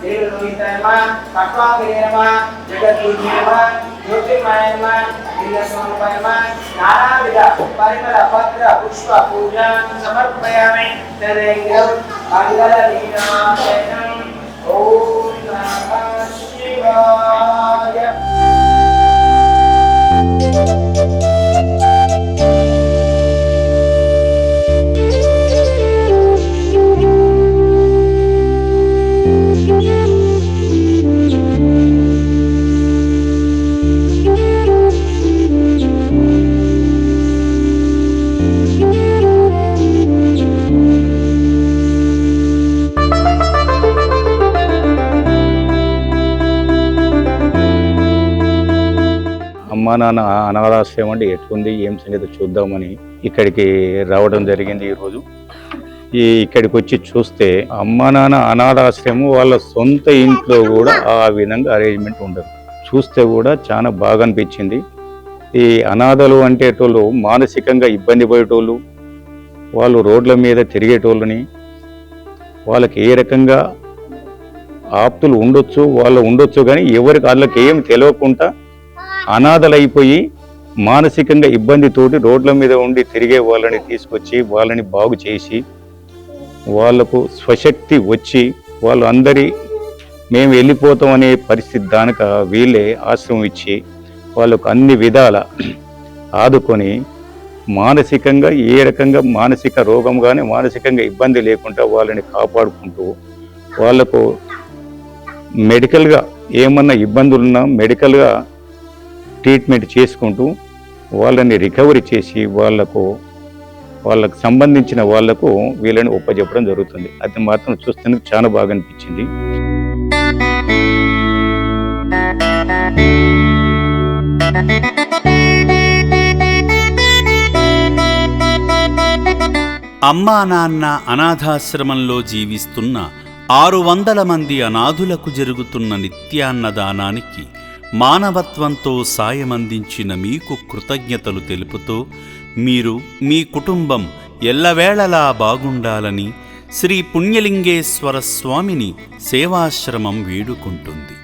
దేవలోహితాయ నమః కట్వాంగరే నమః జగద్గురువే నమః జ్యోతిర్మయాయ నమః లింగస్వరూపాయ నమః నానావిధ పరిమళ పత్ర పుష్ప పూజాం సమర్పయామి తదేవం మంగళలీలాయనం ఓం నమః శివాయ. అమ్మా నాన్న అనాథాశ్రమం అంటే ఎట్లుంది ఏం సంగతి చూద్దామని ఇక్కడికి రావడం జరిగింది. ఈరోజు ఇక్కడికి వచ్చి చూస్తే అమ్మా నాన్న అనాథాశ్రమం వాళ్ళ సొంత ఇంట్లో కూడా ఆ విధంగా అరేంజ్మెంట్ ఉండదు. చూస్తే కూడా చాలా బాగా అనిపించింది. ఈ అనాథలు అంటేటోళ్ళు మానసికంగా ఇబ్బంది పడేటోళ్ళు, వాళ్ళు రోడ్ల మీద తిరిగేటోళ్ళని, వాళ్ళకి ఏ రకంగా ఆప్తులు ఉండొచ్చు వాళ్ళు ఉండొచ్చు కానీ ఎవరికి వాళ్ళకి ఏం తెలియకుండా అనాథలైపోయి మానసికంగా ఇబ్బందితోటి రోడ్ల మీద ఉండి తిరిగే వాళ్ళని తీసుకొచ్చి వాళ్ళని బాగు చేసి వాళ్లకు స్వశక్తి వచ్చి వాళ్ళు అందరి మేము వెళ్ళిపోతాం అనే పరిస్థితి దానిక వీళ్ళే ఆశ్రమం ఇచ్చి వాళ్ళకు అన్ని విధాల ఆదుకొని మానసికంగా ఏ రకంగా మానసిక రోగం కానీ మానసికంగా ఇబ్బంది లేకుండా వాళ్ళని కాపాడుకుంటూ వాళ్లకు మెడికల్గా ఏమన్నా ఇబ్బందులున్నా మెడికల్గా ట్రీట్మెంట్ చేసుకుంటూ వాళ్ళని రికవరీ చేసి వాళ్ళకు సంబంధించిన వాళ్లకు వీళ్ళని ఒప్పజెప్పడం జరుగుతుంది. అది మాత్రం చూస్తేందుకు చాలా బాగా అనిపించింది. అమ్మా నాన్న అనాథాశ్రమంలో జీవిస్తున్న 600 మంది అనాథులకు జరుగుతున్న నిత్యాన్నదానానికి మానవత్వంతో సాయమందించిన మీకు కృతజ్ఞతలు తెలుపుతూ మీరు మీ కుటుంబం ఎల్లవేళలా బాగుండాలని శ్రీ పుణ్యలింగేశ్వర స్వామిని సేవాశ్రమం వేడుకుంటుంది.